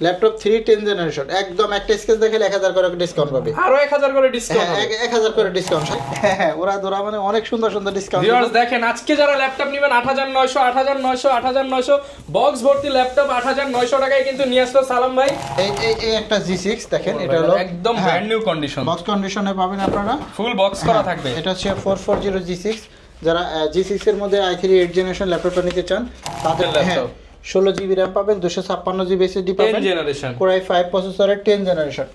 Laptop 3 10 generation একদম একটা sketch দেখে 1000 করে ডিসকাউন্ট পাবে, আরো 1000 করে ডিসকাউন্ট, 1000 করে ডিসকাউন্ট। হ্যাঁ ওরা ধরা মানে অনেক সুন্দর সুন্দর ডিসকাউন্ট। ভিউয়ার্স দেখেন আজকে যারা ল্যাপটপ নেবেন 8900 8900 8900 বক্স ভর্তি ল্যাপটপ 8900 টাকায় কিন্তু নিয়ে আসলো সালাম ভাই। এই একটা G6 দেখেন, এটা হলো একদম ব্র্যান্ড নিউ কন্ডিশন, বক্স কন্ডিশনে পাবেন আপনারা, ফুল বক্স করা থাকবে। এটা হচ্ছে 440 G6। যারা G6 এর মধ্যে i3 8 জেনারেশন ল্যাপটপটা নিতে চান তাদের 16 GB RAM পাবেন, 256 GB SSD পাবেন, 10 জেনারেশন Core i5 প্রসেসরের 10 জেনারেশন।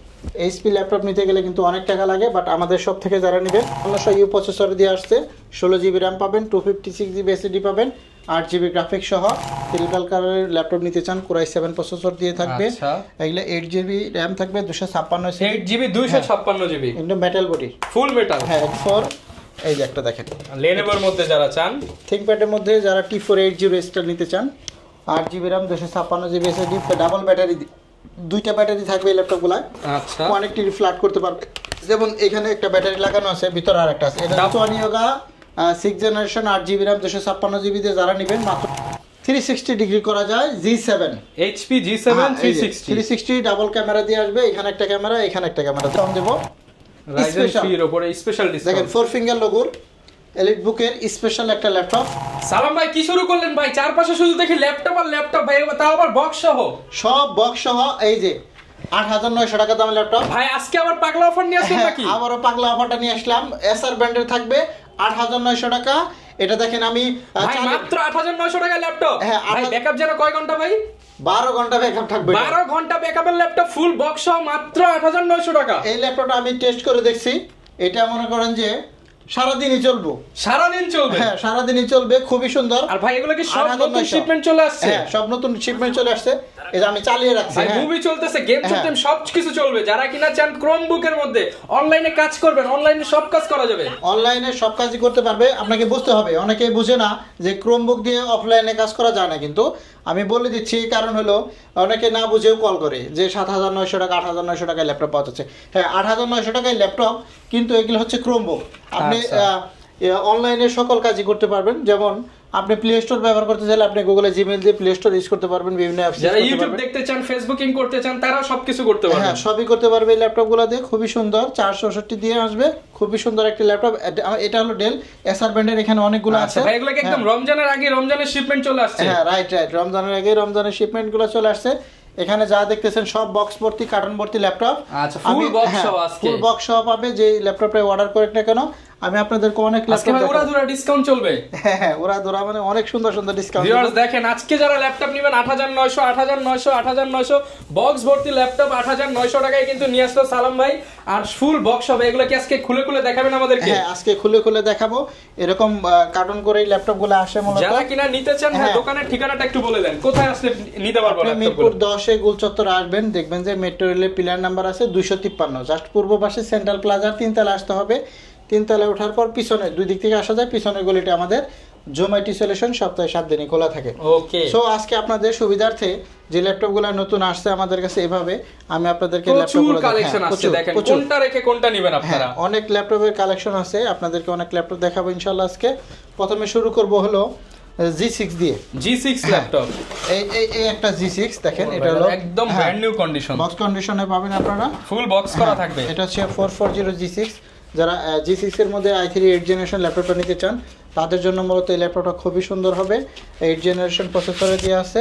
HP ল্যাপটপ নিতে গেলে কিন্তু অনেক টাকা লাগে, বাট আমাদের সব থেকে যারা নেবেন 1500U প্রসেসর দিয়ে আসছে, 16 GB RAM পাবেন, 256 GB SSD পাবেন, 8 GB গ্রাফিক্স সহ। সিলভার কালারের ল্যাপটপ নিতে চান Core i7 প্রসেসর দিয়ে থাকবে, এগুলা 8 GB RAM থাকবে, 256 8 GB 256 GB কিন্তু মেটাল বডি, ফুল মেটাল। হ্যাঁ ফর এই যে একটা দেখেন লেনোভোর মধ্যে যারা চান, থিংকপ্যাডের মধ্যে যারা T480 স্টার নিতে চান, 8 GB RAM 256 GB SSD, double battery, দুইটা ব্যাটারি থাকবে এই ল্যাপটপগুলোয়। আচ্ছা অনেকটি ফ্ল্যাট করতে পারবে, যেমন এখানে একটা ব্যাটারি লাগানো আছে, ভিতরে আরেকটা আছে। এটা Sony Yoga 6 generation 8 GB RAM 256 GB দিয়ে যারা নেবেন মাত্র 360 ডিগ্রি করা যায়। G7 HP G7 360 double camera দিয়ে আসবে, এখানে একটা ক্যামেরা, এখানে একটা ক্যামেরা দাম দেব। Ryzen 3 এর উপরে স্পেশাল ডিসকাউন্ট দেখেন 4 ফিঙ্গার লোগোর এলিট বুকের স্পেশাল একটা ল্যাপটপ। সালাম ভাই কি শুরু করলেন ভাই? চারপাশে শুধু দেখি ল্যাপটপ আর ল্যাপটপ ভাই, তাও আবার বক্স সহ, সব বক্স সহ। এই যে 8900 টাকা দামের ল্যাপটপ ভাই, আজকে আবার পাগলা অফার নিয়ে আসলেন নাকি? আবারও পাগলা অফারটা নিয়ে আসলাম, এসআর ব্র্যান্ডের থাকবে 8900 টাকা। এটা দেখেন আমি মাত্র 8900 টাকা ল্যাপটপ। ভাই ব্যাকআপ যেন কয় ঘন্টা ভাই? 12 ঘন্টা ব্যাকআপ থাকবে, 12 ঘন্টা ব্যাকআপের ল্যাপটপ ফুল বক্স সহ মাত্র 8900 টাকা। এই ল্যাপটপটা আমি টেস্ট করে দেখছি, এটা মনে করেন যে সারাদিনই চলবে, সারাদিন চলবে। হ্যাঁ সারাদিনই চলবে, খুবই সুন্দর। আর ভাই এগুলো কি সব নতুন শিপমেন্ট চলে আসছে? হ্যাঁ সব নতুন শিপমেন্ট চলে আসছে, এই যে আমি চালিয়ে রাখছি। ভাই মুভি চলতেছে, গেম চলতেছে, সব কিছু চলবে। যারা কিনা চান ক্রোমবুকের মধ্যে অনলাইনে কাজ করবেন, অনলাইনে সব কাজ করা যাবে, অনলাইনে সব কাজই করতে পারবে। আপনাকে বুঝতে হবে, অনেকেই বুঝে না যে ক্রোমবুক দিয়ে অফলাইনে কাজ করা যায় না, কিন্তু আমি বলে দিচ্ছি, কারণ হলো অনেকে না বুঝেও কল করে যে 7900 টাকা 8900 টাকায় ল্যাপটপ পাওয়া যাচ্ছে। হ্যাঁ 8900 টাকায় ল্যাপটপ, কিন্তু এগুলো হচ্ছে ক্রোমবুক। আপনি অনলাইনে সকল কাজই করতে পারবেন, যেমন আপনি প্লে স্টোর ব্যবহার করতে চাইলে আপনি গুগলে জিমেইল দিয়ে প্লে স্টোর ইউজ করতে পারবেন, বিভিন্ন অ্যাপস। যারা ইউটিউব দেখতে চান, ফেসবুকিং করতে চান, তারা সবকিছু করতে পারবে। হ্যাঁ সবই করতে পারবে এই ল্যাপটপগুলো দিয়ে, খুবই সুন্দর। 464 দিয়ে আসবে, খুবই সুন্দর একটা ল্যাপটপ। এটা হলো ডেল এসআর ব্র্যান্ডের, এখানে অনেকগুলো আছে। ভাই এগুলো কি একদম রমজানের আগে রমজানের শিপমেন্ট চলে আসছে? হ্যাঁ রাইট, রমজানের আগে রমজানের শিপমেন্টগুলো চলে আসছে। এখানে যা দেখতেছেন সব বক্স ভর্তি, কার্টন ভর্তি ল্যাপটপ। আচ্ছা ফুল বক্স সহ আজকে, ফুল বক্স সহ পাবে। যে ল্যাপটপটা অর্ডার করে না কেন, আমি আপনাদেরকে অনেক ল্যাপটপ দেখাবো। ওরা দুরা ডিসকাউন্ট চলবে। হ্যাঁ ওরা দুরা মানে অনেক সুন্দর সুন্দর ডিসকাউন্ট। ভিউয়ার্স দেখেন আজকে যারা ল্যাপটপ নেবেন 8900 8900 8900 বক্স ভর্তি ল্যাপটপ 8900 টাকায় কিন্তু নিয়ে আসলো সালাম ভাই। আর ফুল বক্স হবে, এগুলো কি আজকে খুলে খুলে দেখাবেন আমাদেরকে? হ্যাঁ আজকে খুলে খুলে দেখাবো। এরকম কার্টন করে এই ল্যাপটপগুলো আসে মূলত। যারা কিনা নিতে চান, হ্যাঁ দোকানের ঠিকানাটা একটু বলে দেন, কোথায় আসলে নিতে পারবো? আপনি মিরপুর 10 এ গোলচত্বর আসবেন, দেখবেন যে মেট্রো রেলের পিলার নাম্বার আছে 253, জাস্ট পূর্ব পাশে সেন্ট্রাল প্লাজার 3 তলা আসতে হবে। 3 তলায় ওঠার পর পিছনে দুই দিক থেকে আসা যায়, পিছনের গলিটা আমাদের জোম্যাটি সলিউশন সপ্তাহে 7 দিনই খোলা থাকে। ওকে, সো আজকে আপনাদের সুবিধার্থে যে ল্যাপটপগুলো নতুন আসছে আমাদের কাছে, এভাবে আমি আপনাদেরকে ল্যাপটপগুলো কালেকশন আছে, দেখেন কোনটা রেখে কোনটা নেবেন আপনারা। অনেক ল্যাপটপের কালেকশন আছে, আপনাদেরকে অনেক ল্যাপটপ দেখাবো ইনশাআল্লাহ। আজকে প্রথমে শুরু করব হলো G6 দিয়ে। G6 ল্যাপটপ, এই একটা G6 দেখেন, এটা হলো একদম ব্র্যান্ড নিউ কন্ডিশন, বক্স কন্ডিশনে পাবেন আপনারা, ফুল বক্স করা থাকবে। এটা হচ্ছে 440 G6। যারা G6 এর মধ্যে i3 8 জেনারেশন ল্যাপটপটা নিতে চান তাদের জন্য মূলত এই ল্যাপটপটা খুবই সুন্দর হবে। 8 জেনারেশন প্রসেসরে দিয়ে আছে,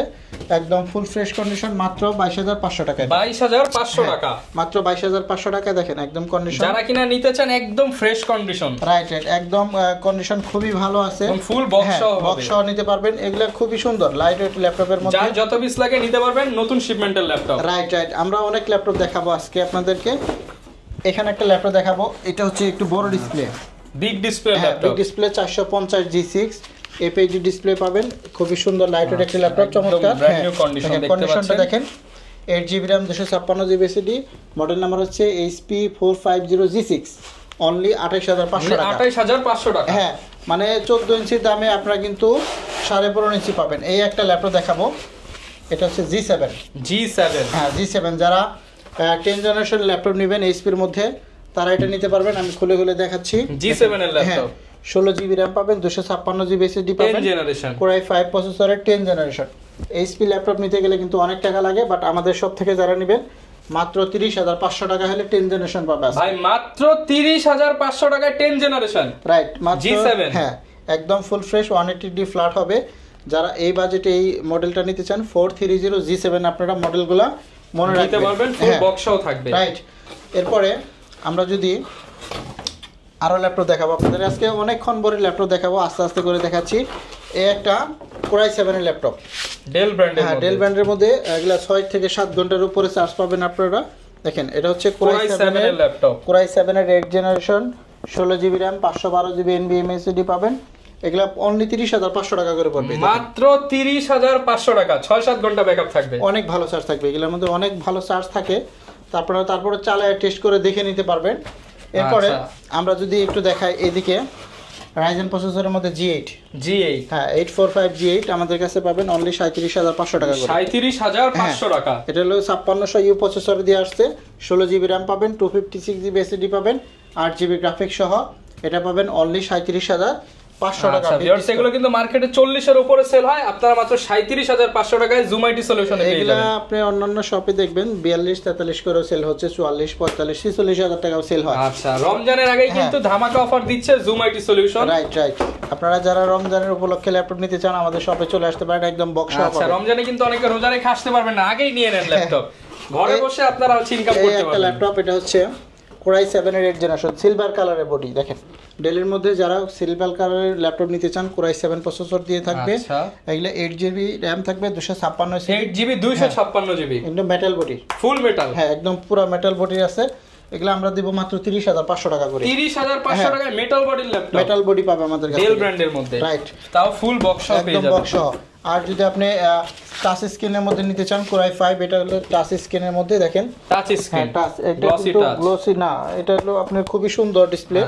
একদম ফুল ফ্রেশ কন্ডিশন, মাত্র 22500 টাকায়। 22500 টাকা, মাত্র 22500 টাকা। দেখেন একদম কন্ডিশন, যারা কিনা নিতে চান একদম ফ্রেশ কন্ডিশন। রাইট, একদম কন্ডিশন খুবই ভালো আছে, ফুল বক্স সহ হবে, বক্স সহ নিতে পারবেন। এগুলা খুবই সুন্দর লাইট ওয়েট ল্যাপটপের মধ্যে, যার যত পিস লাগে নিতে পারবেন, নতুন শিপমেন্টের ল্যাপটপ। রাইট, আমরা অনেক ল্যাপটপ দেখাবো আজকে আপনাদেরকে। এখানে একটা ল্যাপটপ দেখাবো, এটা হচ্ছে একটু বড় display, big display laptop, big display 450 G6 FHD display পাবেন, খুবই সুন্দর লাইট ওয়েট একটা ল্যাপটপ, চমৎকার। কন্ডিশনটা দেখেন, 8 GB RAM 256 GB SSD, model number হচ্ছে HP 450 G6, অনলি 28500 টাকা। 28500 টাকা, হ্যাঁ মানে 14 ইঞ্চি দামে আপনারা কিন্তু 15.5 ইঞ্চি পাবেন। এই একটা ল্যাপটপ দেখাবো, এটা হচ্ছে G7। হ্যাঁ G7, যারা 10 জেনারেশন ল্যাপটপ নেবেন এইচপির মধ্যে, তারা এটা নিতে পারবেন। আমি খুলে খুলে দেখাচ্ছি। G7 এর ল্যাপটপ, 16 GB RAM পাবেন, 256 GB SSD পাবেন, 10 জেনারেশন, Core i5 প্রসেসরের 10 জেনারেশন। এইচপি ল্যাপটপ নিতে গেলে কিন্তু অনেক টাকা লাগে, বাট আমাদের সব থেকে যারা নেবেন মাত্র 30,500 টাকা হলে 10 জেনারেশন পাবে ভাই, মাত্র 30,500 টাকায় 10 জেনারেশন, রাইট? মাত্র G7 হ্যাঁ, একদম ফুল ফ্রেশ 180D ফ্ল্যাট হবে। যারা এই বাজেটে এই মডেলটা নিতে চান 430 G7 আপনারা মডেলগুলো মনে রাখতে পারবেন, ফুল বক্সও থাকবে, রাইট? এরপরে আমরা যদি আরো ল্যাপটপ দেখাবো আপনাদের, আজকে অনেকক্ষণ পরে ল্যাপটপ দেখাবো, আস্তে আস্তে করে দেখাচ্ছি। এই একটা Core i7 এর ল্যাপটপ, ডেল ব্র্যান্ডের, হ্যাঁ ডেল ব্র্যান্ডের মধ্যে, এগুলা 6 থেকে 7 ঘন্টার উপরে চার্জ পাবেন আপনারা। দেখেন এটা হচ্ছে Core i7 এর ল্যাপটপ, Core i7 এর 8 generation, 16GB RAM, 512GB NVMe SSD পাবেন। এগুলা অনলি 30,500 টাকা করে পড়বে, মাত্র 30,500 টাকা, 6-7 ঘন্টা ব্যাকআপ থাকবে, অনেক ভালো চার্জ থাকবে। এগুলোর মধ্যে অনেক ভালো চার্জ থাকে, তারপরে চালায় টেস্ট করে দেখে নিতে পারবেন। এরপরে আমরা যদি একটু দেখাই এদিকে, Ryzen প্রসেসরের মধ্যে G8, হ্যাঁ 845 G8 আমাদের কাছে পাবেন অনলি 37,500 টাকা করে, 37,500 টাকা। এটা হলো 5600U প্রসেসর দিয়ে আসছে, 16GB RAM পাবেন, 256GB SSD পাবেন, 8GB গ্রাফিক্স সহ, এটা পাবেন অনলি 37,500 টাকা। ভিউয়ার্স, এগুলো কিন্তু মার্কেটে 40 এর উপরে সেল হয়, আপনারা মাত্র 37,500 টাকায় জুম আইটি সলিউশনে পেয়ে এগুলা যাবেন। আপনি অন্যান্য শপে দেখবেন 42-43 করে সেল হচ্ছে, 44-45-46,000 টাকাও সেল হয়। আচ্ছা, রমজানের আগেই কিন্তু ধামাকা অফার দিচ্ছে জুম আইটি সলিউশন, রাইট। আপনারা যারা রমজানের উপলক্ষে ল্যাপটপ নিতে চান আমাদের শপে চলে আসতে পারেন, একদম বক্স সহ। আচ্ছা, রমজানে কিন্তু অনেকে রোজা রেখে আসতে পারবেন না, আগেই নিয়ে নেন ল্যাপটপ, ঘরে বসে আপনারা ইনকাম করতে পারবেন। একটা ল্যাপটপ, এটা হচ্ছে Core i7 এর 8 জেনারেশন, সিলভার কালারের বডি। দেখেন ডেলের মধ্যে যারা সিলভার কালারের ল্যাপটপ নিতে চান Core i7 প্রসেসর দিয়ে থাকবে, এগুলা 8GB RAM থাকবে, 256 8GB 256GB, একদম মেটাল বডি, ফুল মেটাল, হ্যাঁ একদম পুরো মেটাল বডি আছে। এগুলা আমরা দিব মাত্র 30,500 টাকা করে, 30,500 টাকায় মেটাল বডির ল্যাপটপ, মেটাল বডি পাবে আমাদের কাছে ডেল ব্র্যান্ডের মধ্যে, রাইট? তাও ফুল বক্স সহ পেয়ে যাবেন, বক্স সহ। আর যদি আপনি টাচ স্ক্রিনের মধ্যে নিতে চান Core i5, এটা হলো টাচ স্ক্রিনের মধ্যে, দেখেন টাচ স্ক্রিন, টাচ, এটা কিন্তু গ্লোসি না, এটা হলো আপনার খুবই সুন্দর ডিসপ্লে,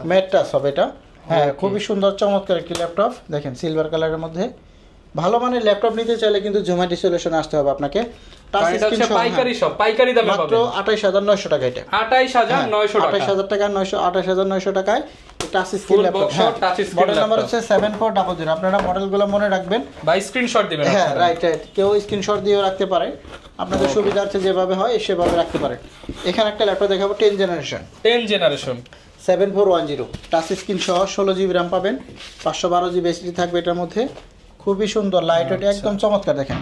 ম্যাট টাচ হবে এটা, হ্যাঁ খুবই সুন্দর চমৎকার একটি ল্যাপটপ। দেখেন সিলভার কালারের মধ্যে, ভালো মানের ল্যাপটপ নিতে চাইলে কিন্তু জুম আইটি সলিউশনে আসতে হবে আপনাকে। টাচ স্ক্রিন সহ পাইকারি সব, পাইকারি দামে পাবেন, মাত্র 28,900 টাকা, এটা 28,900 টাকা, 28,000 টাকা, 28,900 টাকায় touch screen laptop. Model number হচ্ছে 7400। আপনারা মডেলগুলো মনে রাখবেন বা স্ক্রিনশট দিবেন, হ্যাঁ রাইট। কেউ স্ক্রিনশট দিয়েও রাখতে পারে, আপনাদের সুবিধার্থে যেভাবে হয় সেভাবে রাখতে পারে। এখানে একটা ল্যাপটপ দেখাবো 10 জেনারেশন, 7410, টাচ স্ক্রিন সহ, 16GB RAM পাবেন, 512GB SSD থাকবে এটার মধ্যে, খুবই সুন্দর লাইট ওয়েট, একদম চমৎকার। দেখেন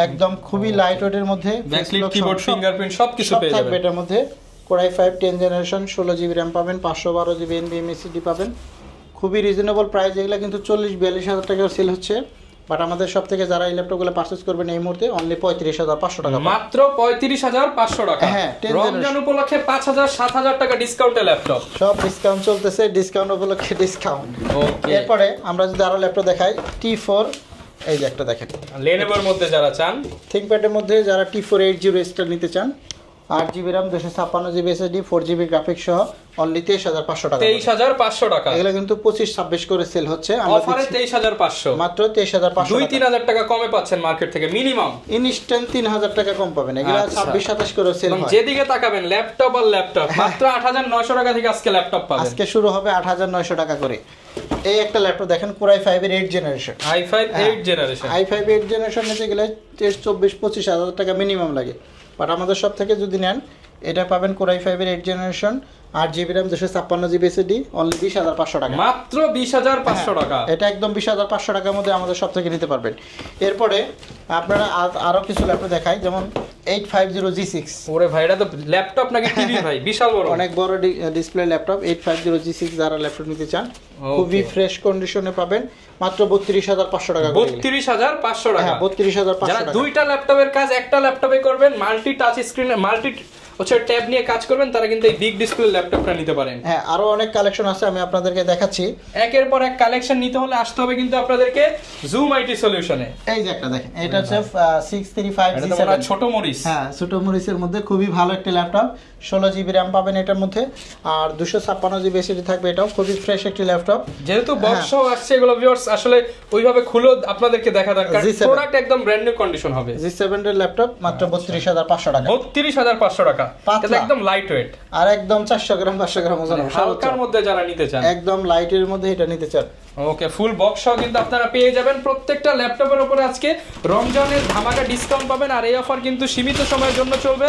একদম খুবই লাইট ওয়েটের মধ্যে, ব্যাকলিট, কিবোর্ড, ফিঙ্গারপ্রিন্ট সবকিছু পেয়ে যাবেন এটার মধ্যে। Core i5 10 generation, 16GB RAM পাবেন, 512GB NVMe SSD পাবেন, খুবই রিজনেবল প্রাইস। এগুলা কিন্তু 40-42,000 টাকার সেল হচ্ছে, বাট আমাদের সব থেকে যারা এই ল্যাপটপগুলো পারচেজ করবেন এই মুহূর্তে অনলি 35,500 টাকা, মাত্র 35,500 টাকা। হ্যাঁ, রমজান উপলক্ষে 5,000-7,000 টাকা ডিসকাউন্টে ল্যাপটপ, সব ডিসকাউন্ট চলতেছে, ডিসকাউন্ট উপলক্ষে ডিসকাউন্ট। এরপরে আমরা যদি আরো ল্যাপটপ দেখাই T4, এই যে একটা দেখেন লেনোভোর মধ্যে যারা চান, থিংকপ্যাডের মধ্যে যারা T4 8GB স্টার নিতে চান, 8GB RAM, 256GB SSD, 4GB graphics সহ, অনলি 23,500 টাকা, 23,500 টাকা। এগুলো কিন্তু 25-26 করে সেল হচ্ছে, অফারে 23,500, মাত্র 23,500, 2-3,000 টাকা কমে পাচ্ছেন মার্কেট থেকে, মিনিমাম ইনস্ট্যান্ট 3,000 টাকা কম পাবেন। এগুলো 26-27 করে সেল হয়, যেদিকে তাকাবেন ল্যাপটপ আর ল্যাপটপ, মাত্র 8,900 টাকা থেকে আজকে ল্যাপটপ পাবেন, আজকে শুরু হবে 8,900 টাকা করে। এই একটা ল্যাপটপ দেখেন Core i5 এর 8 generation, i5 8 generation, i5 8 generation নিতে গেলে 24-25,000 টাকা মিনিমাম লাগে, বাট আমাদের সব থেকে যদি নেন এটা পাবেন Core i5 এর 8 generation, 8GB RAM, 256GB SSD, only 20,500 টাকা, মাত্র 20,500 টাকা। এটা একদম 20,500 টাকার মধ্যে আমাদের সব থেকে নিতে পারবেন। এরপরে আপনারা আরো কিছু ল্যাপটপ দেখাই, যেমন 850 G6। ওরে ভাই, এটা তো ল্যাপটপ নাকি টিভি ভাই, বিশাল বড়, অনেক বড় ডিসপ্লে ল্যাপটপ। 850 G6 যারা ল্যাপটপ নিতে চান খুবই ফ্রেশ কন্ডিশনে পাবেন, মাত্র 32,500 টাকা, 32,500 টাকা, হ্যাঁ 32,500 যারা টাকা। দুইটা ল্যাপটপের কাজ একটা ল্যাপটপে করবেন, multi touch screen, multi tab নিয়ে কাজ করবেন, তারা কিন্তু এই বিগ ডিসপ্লে ল্যাপটপটা নিতে পারেন। হ্যাঁ, আরো অনেক কালেকশন আছে, আমি আপনাদেরকে দেখাচ্ছি। একের পর এক কালেকশন নিতে হলে আসতে হবে কিন্তু আপনাদেরকে জুম আইটি সলিউশনে। এই যে একটা দেখেন, এটা হচ্ছে 635 G7, ছোট মরিচ, হ্যাঁ ছোট মরিচের মধ্যে খুবই ভালো একটা ল্যাপটপ, 16GB RAM পাবেন এটার মধ্যে, আর 256GB SSD থাকবে, এটাও খুবই ফ্রেশ একটি ল্যাপটপ। যেহেতু বক্স সহ আসছে, এগুলো ভিউয়ার্স আসলে ওইভাবে খুলে আপনাদেরকে দেখা দরকার, প্রোডাক্ট একদম ব্র্যান্ড নিউ কন্ডিশন হবে। G7 এর ল্যাপটপ মাত্র 32,500 টাকা, 32,500 টাকা, এটা একদম লাইট ওয়েট, আর একদম 400 গ্রাম 500 গ্রাম ওজন, হালকার মধ্যে যারা নিতে চান, একদম লাইটের মধ্যে এটা নিতে চান, ওকে, ফুল বক্স সহ কিন্তু আপনারা পেয়ে যাবেন প্রত্যেকটা ল্যাপটপের উপরে আজকে রমজানের ধামাকা ডিসকাউন্ট পাবেন। আর এই অফার কিন্তু সীমিত সময়ের জন্য চলবে।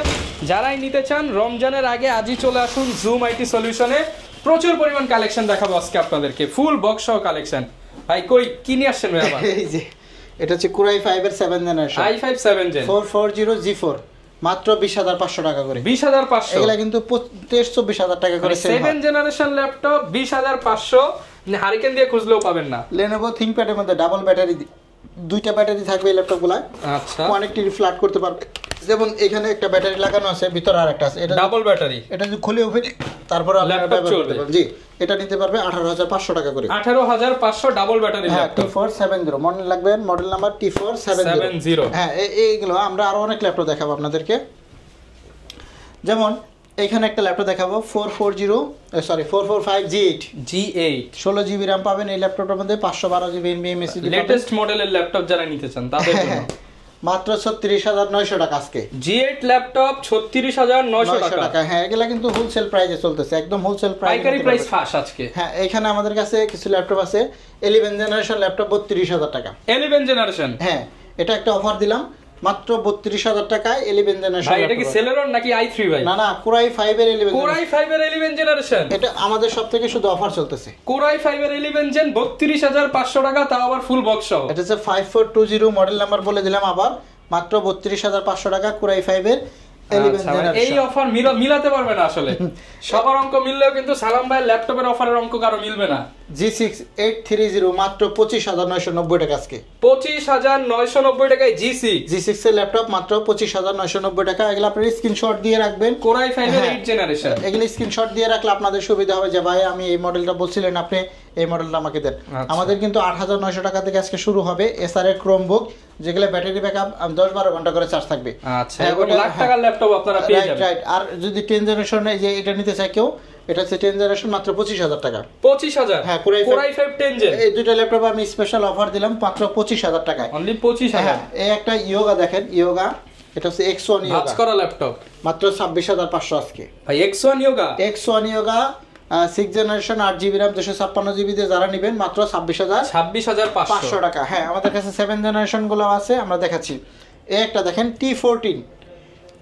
যারাই নিতে চান রমজানের আগে আজই চলে আসুন জুম আইটি সলিউশনে। প্রচুর পরিমাণ কালেকশন দেখাবো আজকে আপনাদেরকে, ফুল বক্স সহ কালেকশন। ভাই কই কি নিয়ে আসছেন ভাই আবার? এই যে এটা হচ্ছে Core i5 এর 7 জেনারেশন, i5 7 জেন 440G4, মাত্র 20,500 টাকা করে। 20,500, এগুলা কিন্তু 23-24,000 টাকা করে সেল হয়। 7 জেনারেশন ল্যাপটপ 20,500, হারিকেন দিয়ে খুঁজলেও পাবেন না। Lenovo ThinkPad এর মধ্যে ডাবল ব্যাটারি, দুইটা ব্যাটারি থাকবে এই ল্যাপটপগুলা। আচ্ছা, অনেকটি ফ্ল্যাট করতে পারবে। যেমন এখানে একটা ব্যাটারি লাগানো আছে, ভিতরে আরেকটা আছে, এটা ডাবল ব্যাটারি। এটা যদি খুলে ওপেন তারপর ল্যাপটপ চলবে। জি, এটা নিতে পারবে 18,500 টাকা করে। 18,500 double battery laptop. T470 model লাগবে, মডেল নাম্বার T470। হ্যাঁ, এইগুলো আমরা আরো অনেক ল্যাপটপ দেখাবো আপনাদেরকে। যেমন এখানে একটা ল্যাপটপ দেখাবো 445G8, 16GB RAM পাবেন এই ল্যাপটপটার মধ্যে, 512GB NVMe SSD লেটেস্ট মডেলের ল্যাপটপ যারা নিতে চান তাদের জন্য মাত্র 36,900 টাকা আজকে। G8 ল্যাপটপ 36,900 টাকা। হ্যাঁ, এগুলা কিন্তু হোলসেল প্রাইসে চলতেছে, একদম হোলসেল প্রাইস, পাইকারি প্রাইস ফাঁস আজকে। হ্যাঁ, এখানে আমাদের কাছে কিছু ল্যাপটপ আছে 11 জেনারেশন ল্যাপটপ 32,000 টাকা। 11 জেনারেশন, হ্যাঁ, এটা একটা অফার দিলাম মাত্র 32,000 টাকায় 11 জেনারেশন। ভাই এটা কি সেলেরন নাকি i3 ভাই? না না, Core i5 এর 11, Core i5 এর 11 জেনারেশন। এটা আমাদের সবথেকে শুধু অফার চলতেছে। Core i5 এর 11 জেন 32,500 টাকা, তাও আবার ফুল বক্স সহ। এটা হচ্ছে 5420 মডেল নাম্বার বলে দিলাম আবার, মাত্র 32,500 টাকা Core i5 এর 11 জেনারেশন। এই অফার মিলাতে পারবে না আসলে। সবার অঙ্ক মিললেও কিন্তু সালাম ভাই ল্যাপটপের অফারের অঙ্ক কারো মিলবে না। G6 830 মাত্র 25,990 টাকা আজকে। 25,990 টাকায় G6 এর ল্যাপটপ মাত্র 25,990 টাকা। এগুলো আপনি স্ক্রিনশট দিয়ে রাখবেন। Core i5 এর 8 জেনারেশন। এগুলো স্ক্রিনশট দিয়ে রাখলে আপনাদের সুবিধা হবে যে ভাই আমি এই মডেলটা বলছিলেন আপনি এই মডেলটা আমাকে দেন। আমাদের কিন্তু 8,900 টাকা থেকে আজকে শুরু হবে SR এর Chromebook, যেগুলো ব্যাটারি ব্যাকআপ 10-12 ঘন্টা করে চার্জ থাকবে। আচ্ছা, এবং লাখ টাকার ল্যাপটপ আপনারা পেয়ে যাবেন। রাইট। আর যদি 10 জেনারেশন যে এটা নিতে চায় কেউ, এটা হচ্ছে 10 জেনারেশন মাত্র 25,000 টাকা। 25,000? হ্যাঁ, Core i5 10 জেন। এই দুটো ল্যাপটপ আমি স্পেশাল অফার দিলাম মাত্র 25,000 টাকায়। অনলি 25,000। হ্যাঁ, এই একটা ইয়োগা দেখেন, ইয়োগা এটা হচ্ছে X1 ইয়োগা, ভাঁজ করা ল্যাপটপ, মাত্র 26,500 আজকে। ভাই X1 yoga, X1 yoga 6 generation 8GB RAM 256GB দিয়ে যারা নেবেন মাত্র 26,500 টাকা। হ্যাঁ, আমাদের কাছে 7 জেনারেশন গুলো আছে, আমরা দেখাচ্ছি। এই একটা দেখেন T14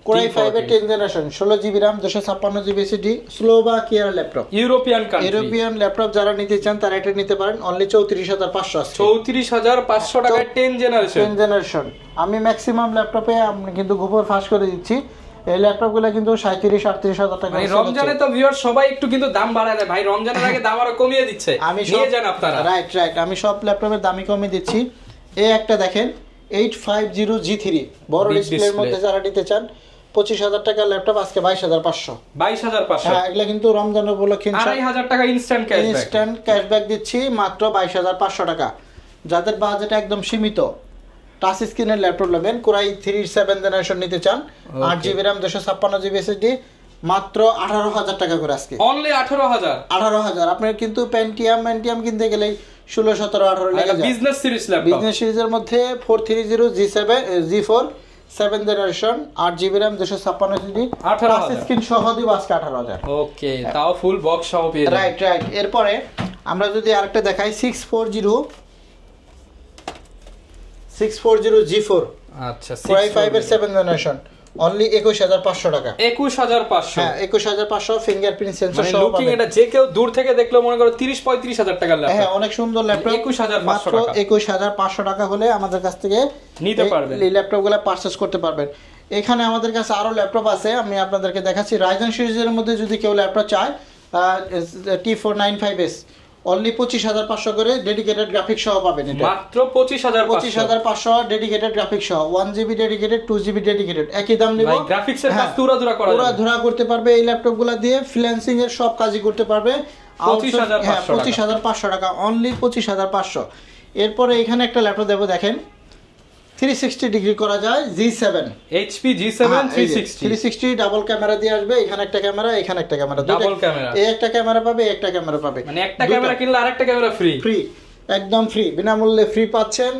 Core i5 এর 10 generation 16GB RAM 256GB SSD, স্লোভাকিয়ার ল্যাপটপ, ইউরোপিয়ান ল্যাপটপ যারা নিতে চান তারা এটা নিতে পারেন। অনলি 34,500 আছে। 34,500 টাকায় 10 জেনারেশন। আমি ম্যাক্সিমাম ল্যাপটপে আমি কিন্তু গোপন ফাঁস করে দিচ্ছি, এই ল্যাপটপগুলো কিন্তু 37-38,000 টাকা। ভাই রমজানে তো ভিউয়ার সবাই একটু কিন্তু দাম বাড়ায় দেয় ভাই, রমজানের আগে দাম আরো কমিয়ে দিচ্ছে, নিয়ে যান আপনারা। রাইট, আমি সব ল্যাপটপের দামই কমিয়ে দিচ্ছি। এই একটা দেখেন 850G3 বড় ডিসপ্লের মধ্যে যারা নিতে চান 25,000 টাকার ল্যাপটপ আজকে 22,500। 22,500। হ্যাঁ, এগুলা কিন্তু রমজান উপলক্ষে 2,500 টাকা ইনস্ট্যান্ট ক্যাশব্যাক দিচ্ছি মাত্র 22,500 টাকা। যাদের বাজেট একদম সীমিত, টাচ স্ক্রিনের ল্যাপটপ নেবেন, Core i3 7 জেনারেশন নিতে চান, 8GB RAM 256GB SSD, মাত্র 18,000 টাকা করে আজকে। অনলি 18,000। আপনার কিন্তু পেন্টিয়াম কিনতে গেলে 16, 17, 18 লেগে যায়। বিজনেস সিরিজ ল্যাপটপ, বিজনেস সিরিজের মধ্যে 430G4 7 generation 8GB RAM 256GB, touch screen সহ দিব আজকে 18,000। ওকে, তাও ফুল বক্স সহ পেয়ে যাবেন। রাইট। এরপরে আমরা যদি আরেকটা দেখাই 640G4, আচ্ছা, Core i5 এর 7 জেনারেশন, অনলি 21,500 টাকা। 21,500। হ্যাঁ, 21,500 ফিঙ্গারপ্রিন্ট সেন্সর সহ লুকিং এটা যে কেউ দূর থেকে দেখলেও মনে করো 30-35,000 টাকার ল্যাপটপ। হ্যাঁ, অনেক সুন্দর ল্যাপটপ। 21,500 টাকা। 21,500 টাকা হলে আমাদের কাছ থেকে নিতে পারবেন, এই ল্যাপটপগুলো পারচেজ করতে পারবেন। এখানে আমাদের কাছে আরো ল্যাপটপ আছে, আমি আপনাদেরকে দেখাচ্ছি। রাইজেন সিরিজের মধ্যে যদি কেউ ল্যাপটপ চায়, T495S অনলি 25,500 করে ডেডিকেটেড গ্রাফিক্স সহ পাবেন। এটা মাত্র 25,500 ডেডিকেটেড গ্রাফিক্স সহ, 1GB ডেডিকেটেড, 2GB ডেডিকেটেড, একই দাম নিব। ভাই গ্রাফিক্সের কাজ তুরাধুরা করা যাবে, তুরাধুরা করতে পারবে এই ল্যাপটপগুলো দিয়ে, ফ্রিল্যান্সিং এর সব কাজই করতে পারবে। 25,500 টাকা, অনলি 25,500। এরপরে এখানে একটা ল্যাপটপ দেবো, দেখেন 360 ডিগ্রি করা যায়, G7 HP G7 360 double camera দিয়ে আসবে। এখানে একটা ক্যামেরা, এখানে একটা ক্যামেরা, ডাবল ক্যামেরা, এই একটা ক্যামেরা পাবে, একটা ক্যামেরা পাবে, মানে একটা ক্যামেরা কিনলে আরেকটা ক্যামেরা ফ্রি, একদম ফ্রি, বিনামূল্যে ফ্রি পাচ্ছেন।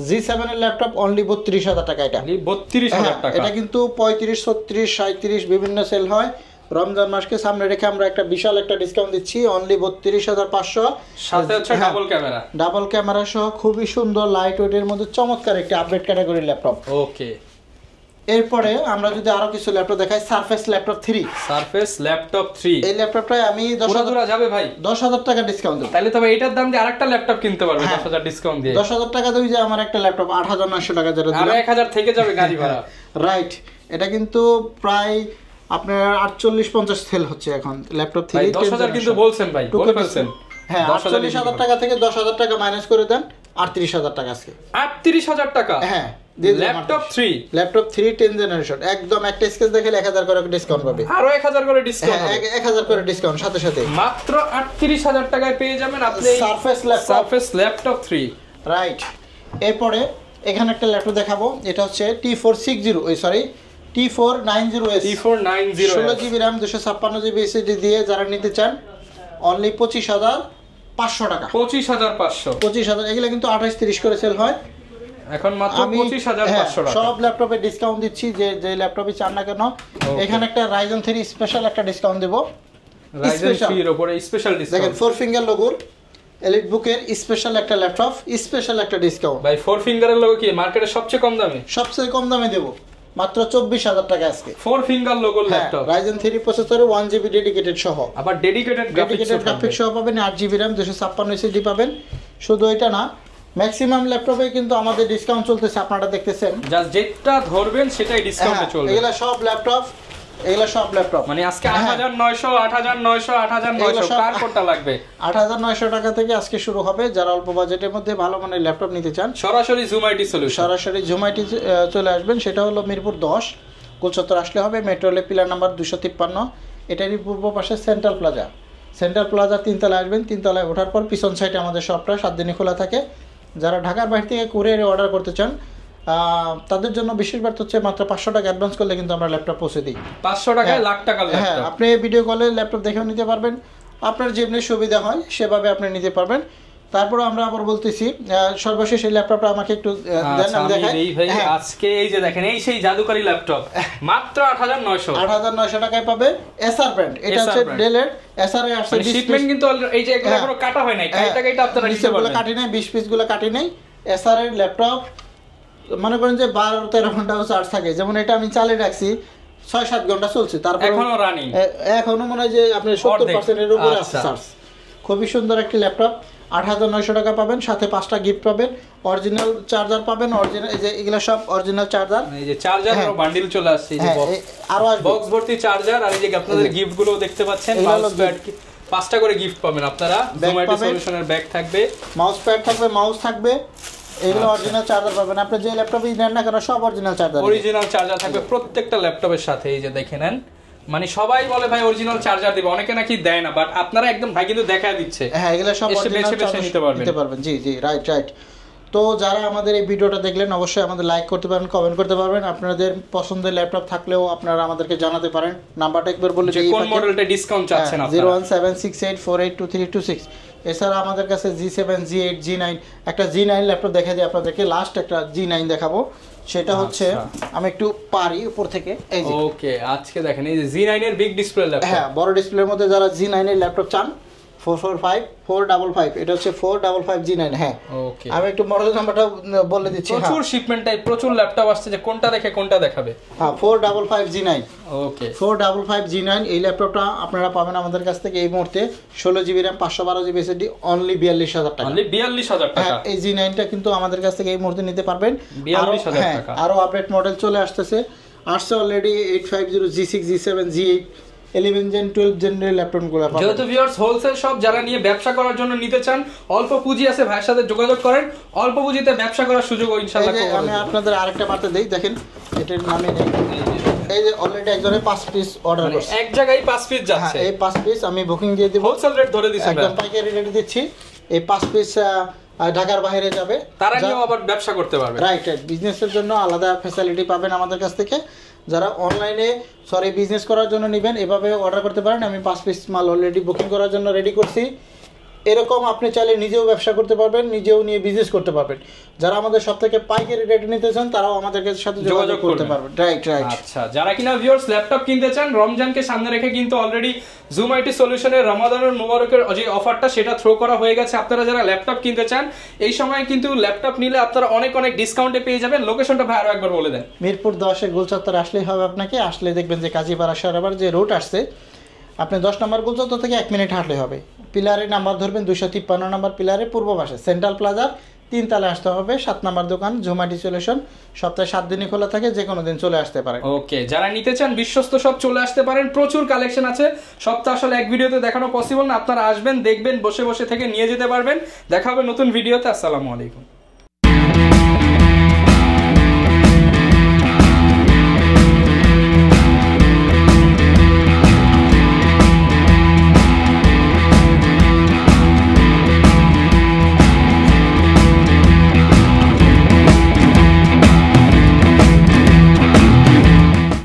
G7 এর ল্যাপটপ অনলি 32,000 টাকা। এটা 32,000 টাকা। এটা কিন্তু 35, 36, 37 বিভিন্ন সেল হয়। রমজান মাসকে সামনে রেখে আমরা একটা বিশাল একটা ডিসকাউন্ট দিচ্ছি, অনলি 32,500, সাথে হচ্ছে ডাবল ক্যামেরা, ডাবল ক্যামেরা সহ খুবই সুন্দর লাইট ওয়েটের মধ্যে চমৎকার একটি আপডেট ক্যাটাগরির ল্যাপটপ। ওকে, এরপরে আমরা যদি আরো কিছু ল্যাপটপ দেখাই, সারফেস ল্যাপটপ 3। সারফেস ল্যাপটপ 3, এই ল্যাপটপটায় আমি 10,000 যাবে ভাই, 10,000 টাকা ডিসকাউন্ট দেব। তাহলে তবে এটার দাম দিয়ে আরেকটা ল্যাপটপ কিনতে পারবে 10,000 ডিসকাউন্ট দিয়ে। 10,000 টাকা দেই যে আমার একটা ল্যাপটপ 8,900 টাকা যেটা আর দিলাম, 1,000 থেকে যাবে গাড়ি ভাড়া। রাইট, এটা কিন্তু প্রায় আপনার 48-50 সেল হচ্ছে এখন ল্যাপটপ 3। 10,000 কিন্তু বলছেন ভাই, বলে ফেলছেন। হ্যাঁ, 48,000 টাকা থেকে 10,000 টাকা মাইনাস করে দেন, 38,000 টাকা আজকে। 38,000 টাকা হ্যাঁ, ল্যাপটপ 3, ল্যাপটপ 3 10 জেনারেশন, একদম একটা স্কেচ দেখলে 1,000 করে ডিসকাউন্ট পাবে, আরো 1,000 করে ডিসকাউন্ট, 1,000 করে ডিসকাউন্ট সাথে সাথে মাত্র 38,000 টাকায় পেয়ে যাবেন আপনি সারফেস ল্যাপটপ 3। রাইট, এরপরে এখানে একটা ল্যাপটপ দেখাবো, এটা হচ্ছে T490S 16 GB RAM 256 GB SSD দিয়ে যারা নিতে চান অনলি 25,500 টাকা। 25,000 এগুলো কিন্তু 28-30 করে সেল হয়, এখন মাত্র 25,500 টাকা। সব ল্যাপটপে ডিসকাউন্ট দিচ্ছি, যে ল্যাপটপই চান না কেন। এখানে একটা Ryzen 3 স্পেশাল একটা ডিসকাউন্ট দেব, Ryzen 3 এর উপরে স্পেশাল ডিসকাউন্ট। দেখেন 4 ফিঙ্গার লোগোর এলিট বুকের স্পেশাল একটা ল্যাপটপ, স্পেশাল একটা ডিসকাউন্ট ভাই। 4 ফিঙ্গারের লোগো কি মার্কেটে সবচেয়ে কম দামে? সবচেয়ে কম দামে দেব, মাত্র 24,000 টাকা আজকে। 4 ফিঙ্গার লোগো ল্যাপটপ, Ryzen 3 প্রসেসরে 1 GB ডেডিকেটেড সহ, আবার ডেডিকেটেড গ্রাফিক্স সহ পাবেন, 8 GB RAM 256 SSD পাবেন। শুধু এটা না, ম্যাক্সিমাম ল্যাপটপে কিন্তু আমাদের ডিসকাউন্ট চলতেছে, আপনারা দেখতেছেন, জাস্ট যেটা ধরবেন সেটাই ডিসকাউন্টে চলবে। এগুলা সব ল্যাপটপ মানে আজকে 8,900 কার কোনটা লাগবে? 8,900 টাকা থেকে আজকে শুরু হবে। যারা অল্প বাজেটের মধ্যে ভালো মানের ল্যাপটপ নিতে চান, সরাসরি জুম আইটি সলিউশন, সরাসরি জুম আইটি চলে আসবেন। সেটা হলো মিরপুর 10 গোলচত্বর আসলে হবে, মেট্রো রেল পিলার নাম্বার 253, এটারই পূর্ব পাশে সেন্ট্রাল প্লাজা 3 তলায় আসবেন। 3 তলায় ওঠার পর পিছন সাইডে আমাদের শপটা 7 দিনই খোলা থাকে। যারা ঢাকার বাইরে থেকে কুরিয়ারে অর্ডার করতে চান তাদের জন্য বিশেষবার হচ্ছে মাত্র 500 টাকা অ্যাডভান্স করলে কিন্তু আমরা ল্যাপটপ পৌঁছে দিই। 500 টাকায় লাখ টাকা ল্যাপটপ। হ্যাঁ, আপনি ভিডিও কলে ল্যাপটপ দেখেও নিতে পারবেন, আপনার যেমনি সুবিধা হয় সেভাবে আপনি নিতে পারবেন। তারপর আমরা আবার বলতেছি, সর্বশেষ এই ল্যাপটপটা আমাকে একটু দেন, আমি দেখাই। আজকে এই যে দেখেন, এই সেই জাদুকারী ল্যাপটপ মাত্র 8,900 টাকায় পাবে। এসআর ব্র্যান্ড, এটা হচ্ছে ডেলের এসআর এর আসছে শিপমেন্ট কিন্তু এই যে এখনো কাটা হয় নাই, এই টাকাটা আপনারা নিতে পারবেন, কাটি নাই, 20 পিস গুলো কাটি নাই। এসআর এর ল্যাপটপ মনে করেন যে 12-13 ঘন্টা চার্জ থাকে, যেমন এটা আমি চালিয়ে রাখছি 6-7 ঘন্টা চলছে, তারপর এখনো রানিং, এখনো মনে হয় যে আপনি 70% এর উপরে আছে চার্জ। খুবই সুন্দর একটি ল্যাপটপ, 8,900 টাকা পাবেন, সাথে 5টা গিফট পাবেন, অরিজিনাল চার্জার পাবেন, অরিজিনাল এই যে এগুলা সব অরিজিনাল চার্জার, এই যে চার্জার আর বান্ডিল চলে আসছে, এই যে আরো বক্স ভর্তি চার্জার, আর এই যে আপনাদের গিফট গুলো দেখতে পাচ্ছেন, মাউস প্যাড 5টা করে গিফট পাবেন আপনারা, জোম্যাটো সলিউশনের ব্যাগ থাকবে, মাউস প্যাড থাকবে, মাউস থাকবে, এগুলো অরিজিনাল চার্জার পাবেন। আপনি যে ল্যাপটপই নেন না কেন সব অরিজিনাল চার্জার থাকবে প্রত্যেকটা ল্যাপটপের সাথে। এই যে দেখে নেন, মানে সবাই বলে ভাই অরিজিনাল চার্জার দিবে, অনেকে নাকি দেয় না, বাট আপনারা একদম ভাই কিন্তু দেখা দিচ্ছে। হ্যাঁ, এগুলো সব অরিজিনাল চার্জার নিতে পারবেন। জি জি, রাইট। তো যারা আমাদের এই ভিডিওটা দেখলেন অবশ্যই আমাদের লাইক করতে পারেন, কমেন্ট করতে পারবেন। আপনাদের পছন্দের ল্যাপটপ থাকলেও আপনারা আমাদেরকে জানাতে পারেন। নাম্বারটা একবার বলে দিই, কোন মডেলটা ডিসকাউন্ট চাচ্ছেন আপনারা? 01768482326। এছাড়া আমাদের কাছে G7, G8, G9, একটা G9 ল্যাপটপ দেখা যায় আপনাদেরকে, লাস্ট একটা G9 দেখাবো। সেটা হচ্ছে আমি একটু পারি উপর থেকে, এই যে ওকে, আজকে দেখেন এই যে G9 এর বিগ ডিসপ্লে ল্যাপটপ। হ্যাঁ, বড় ডিসপ্লের মধ্যে যারা G9 এর ল্যাপটপ চান, 455 এটা হচ্ছে 455 G9। হ্যাঁ, ওকে, আমি একটু মডেল নাম্বারটা বলে দিচ্ছি। প্রচুর শিপমেন্টটাই প্রচুর ল্যাপটপ আসছে, যে কোনটা দেখে কোনটা দেখাবে। হ্যাঁ, 455 G9। ওকে, 455 G9 এই ল্যাপটপটা আপনারা পাবেন আমাদের কাছ থেকে এই মুহূর্তে 16 GB RAM 512 GB SSD only 42,000 টাকা। অনলি 42,000 টাকা। এই G9টা কিন্তু আমাদের কাছ থেকে এই মুহূর্তে নিতে পারবেন। 42,000 টাকা। আরো আপডেট মডেল চলে আসছে already 850, G6, G7, G8, 11 gen 12 জেনের ল্যাপটপগুলো পাবেন। যেহেতু ভিউয়ার্স হোলসেল শপ, যারা নিয়ে ব্যবসা করার জন্য নিতে চান, অল্প পুঁজি আছে, ভাইয়ের সাথে যোগাযোগ করেন, অল্প পুঁজিতে ব্যবসা করার সুযোগ ইনশাআল্লাহ করে দেব। আমি আপনাদের আরেকটা বার্তা দেই, দেখেন এটার নামই নেই, এই যে অলরেডি একজনে 5 পিস অর্ডার করছে, এক জায়গায় 5 পিস যাচ্ছে। এই 5 পিস আমি বুকিং দিয়ে দেব, হোলসেল রেট ধরে দিছি, একদম পাইকারি রেটে দিচ্ছি। এই 5 পিস ঢাকার বাইরে যাবে, তারা নিয়েও আবার ব্যবসা করতে পারবে। রাইট, বিজনেসের জন্য আলাদা ফ্যাসিলিটি পাবেন আমাদের কাছ থেকে। যারা অনলাইনে বিজনেস করার জন্য নেবেন এভাবে অর্ডার করতে পারেন। আমি 5 পিস মাল অলরেডি বুকিং করার জন্য রেডি করছি। এরকম আপনি চাইলে নিজেও ব্যবসা করতে পারবেন, নিজেও নিয়ে বিজনেস করতে পারবেন। যারা আমাদের সব থেকে পাইকারি রেটে নিতে চান তারাও আমাদের সাথে যোগাযোগ করতে পারবেন। রাইট। আচ্ছা, যারা কিনা ভিউয়ার্স ল্যাপটপ কিনতে চান, রমজানকে সামনে রেখে কিন্তু অলরেডি জুম আইটি সলিউশনের রমাদানুল মুবারকের যে অফারটা সেটা থ্রো করা হয়ে গেছে। আপনারা যারা ল্যাপটপ কিনতে চান এই সময় কিন্তু ল্যাপটপ নিলে আপনারা অনেক অনেক ডিসকাউন্টে পেয়ে যাবেন। লোকেশনটা ভাই আরো একবার বলে দেন। মিরপুর 10 গোলচত্বর আসলেই হবে আপনাকে। আসলে দেখবেন যে কাজীপাড়া সারাবার যে রোড আসছে, আপনি 10 নম্বর গোলচত্বর থেকে 1 মিনিট হাঁটলে হবে। পিলারে নাম্বার ধরবেন 253 নম্বর পিলারে পূর্ব পাশে সেন্ট্রাল প্লাজার 3 তলায় আসতে হবে। 7 নম্বর দোকান জুম আইটি সলিউশন, সপ্তাহে 7 দিনই খোলা থাকে, যে কোনো দিন চলে আসতে পারেন। ওকে, যারা নিতে চান বিশ্বস্ত সব চলে আসতে পারেন, প্রচুর কালেকশন আছে। সব তো আসলে এক ভিডিওতে দেখানো পসিবল না, আপনারা আসবেন, দেখবেন, বসে বসে থেকে নিয়ে যেতে পারবেন। দেখা হবে নতুন ভিডিওতে। আসসালামু আলাইকুম।